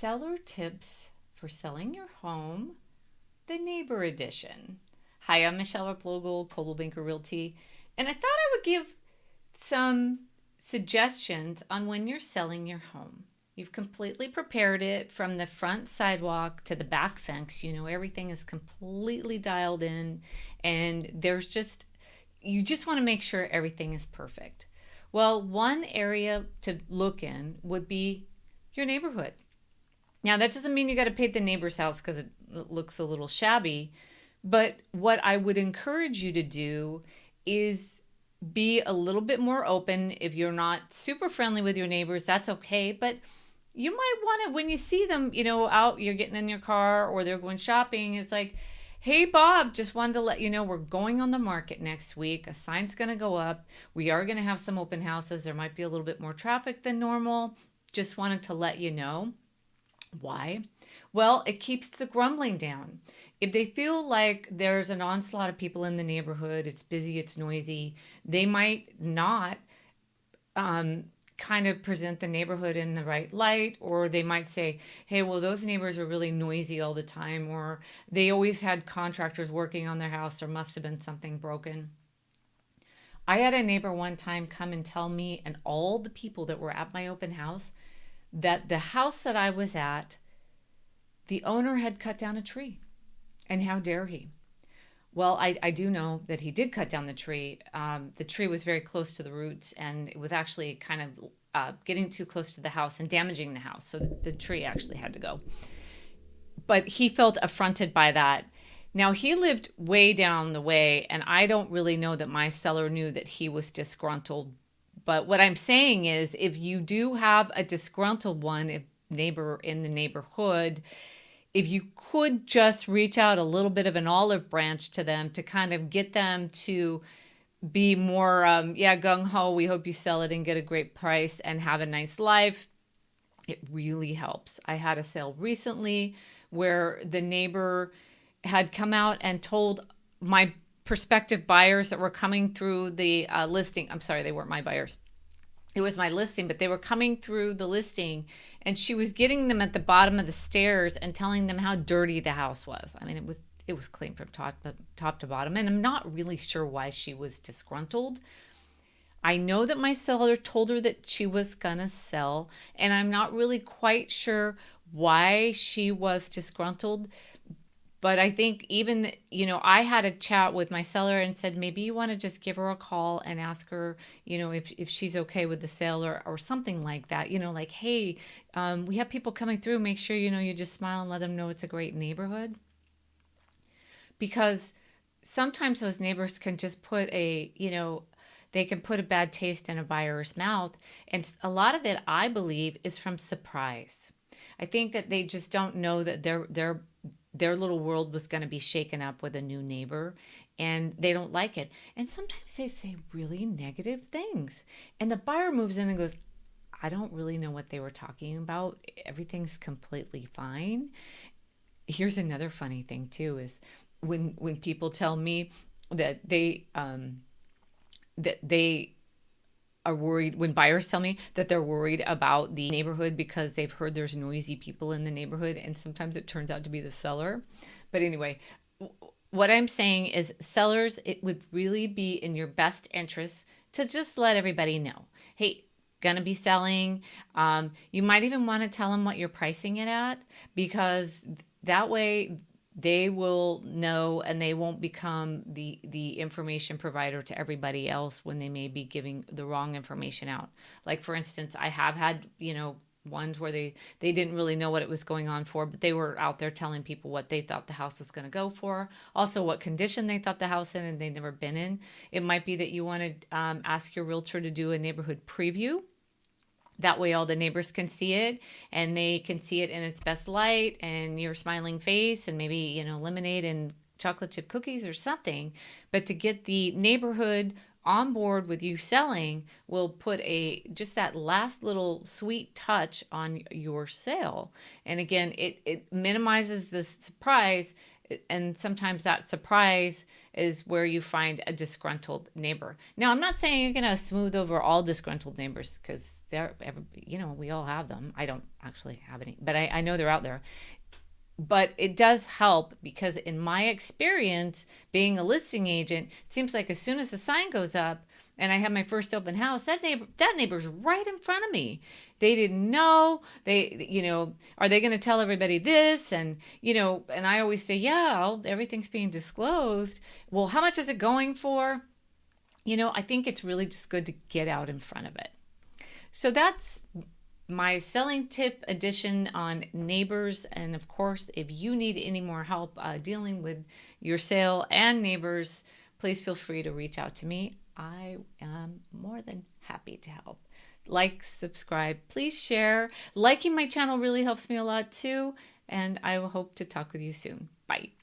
Seller Tips for Selling Your Home, the Neighbor Edition. Hi, I'm Michele Replogle, Coldwell Realty, and I thought I would give some suggestions on when you're selling your home. You've completely prepared it from the front sidewalk to the back fence. You know, everything is completely dialed in, and you just want to make sure everything is perfect. Well, one area to look in would be your neighborhood. Now, that doesn't mean you got to paint the neighbor's house because it looks a little shabby. But what I would encourage you to do is be a little bit more open. If you're not super friendly with your neighbors, that's okay. But you might want to, when you see them, out, you're getting in your car or they're going shopping, it's like, hey, Bob, just wanted to let you know we're going on the market next week. A sign's going to go up. We are going to have some open houses. There might be a little bit more traffic than normal. Just wanted to let you know. Why? Well, it keeps the grumbling down. If they feel like there's an onslaught of people in the neighborhood, it's busy, it's noisy, they might not kind of present the neighborhood in the right light, or they might say, hey, well, those neighbors are really noisy all the time, or they always had contractors working on their house, there must have been something broken. I had a neighbor one time come and tell me and all the people that were at my open house that the house that I was at, the owner had cut down a tree. And how dare he? Well, I do know that he did cut down the tree. The tree was very close to the roots, and it was actually kind of getting too close to the house and damaging the house. So the tree actually had to go. But he felt affronted by that. Now, he lived way down the way, and I don't really know that my seller knew that he was disgruntled. But what I'm saying is, if you do have a disgruntled neighbor in the neighborhood, if you could just reach out a little bit of an olive branch to them to kind of get them to be more, gung-ho, we hope you sell it and get a great price and have a nice life, it really helps. I had a sale recently where the neighbor had come out and told my prospective buyers that were coming through the listing. I'm sorry, they weren't my buyers. It was my listing, but they were coming through the listing, and she was getting them at the bottom of the stairs and telling them how dirty the house was. I mean, it was clean from top to bottom, and I'm not really sure why she was disgruntled. I know that my seller told her that she was gonna sell, and I'm not really quite sure why she was disgruntled. But I think even, I had a chat with my seller and said, maybe you want to just give her a call and ask her, if she's okay with the sale or something like that. Like, hey, we have people coming through. Make sure, you just smile and let them know it's a great neighborhood. Because sometimes those neighbors can just put they can put a bad taste in a buyer's mouth. And a lot of it, I believe, is from surprise. I think that they just don't know that their little world was going to be shaken up with a new neighbor, and they don't like it. And sometimes they say really negative things. And the buyer moves in and goes, I don't really know what they were talking about. Everything's completely fine. Here's another funny thing too, is when people tell me that they are worried, when buyers tell me that they're worried about the neighborhood because they've heard there's noisy people in the neighborhood, and sometimes it turns out to be the seller. But anyway, what I'm saying is, sellers, it would really be in your best interest to just let everybody know, hey, gonna be selling. You might even want to tell them what you're pricing it at, because that way they will know and they won't become the information provider to everybody else when they may be giving the wrong information out. Like, for instance, I have had, ones where they didn't really know what it was going on for, but they were out there telling people what they thought the house was going to go for, also what condition they thought the house in, and they'd never been in. It might be that you want to ask your realtor to do a neighborhood preview. That way all the neighbors can see it, and they can see it in its best light, and your smiling face, and maybe, lemonade and chocolate chip cookies or something. But to get the neighborhood on board with you selling will put just that last little sweet touch on your sale. And again, it minimizes the surprise, and sometimes that surprise is where you find a disgruntled neighbor. Now, I'm not saying you're going to smooth over all disgruntled neighbors, because we all have them. I don't actually have any, but I know they're out there. But it does help because in my experience, being a listing agent, it seems like as soon as the sign goes up and I have my first open house, that neighbor's right in front of me. They didn't know. Are they going to tell everybody this? And and I always say, yeah, everything's being disclosed. Well, how much is it going for? I think it's really just good to get out in front of it. So that's my selling tip edition on neighbors. And of course, if you need any more help dealing with your sale and neighbors, please feel free to reach out to me. I am more than happy to help. Like, subscribe, please share. Liking my channel really helps me a lot too. And I will hope to talk with you soon. Bye.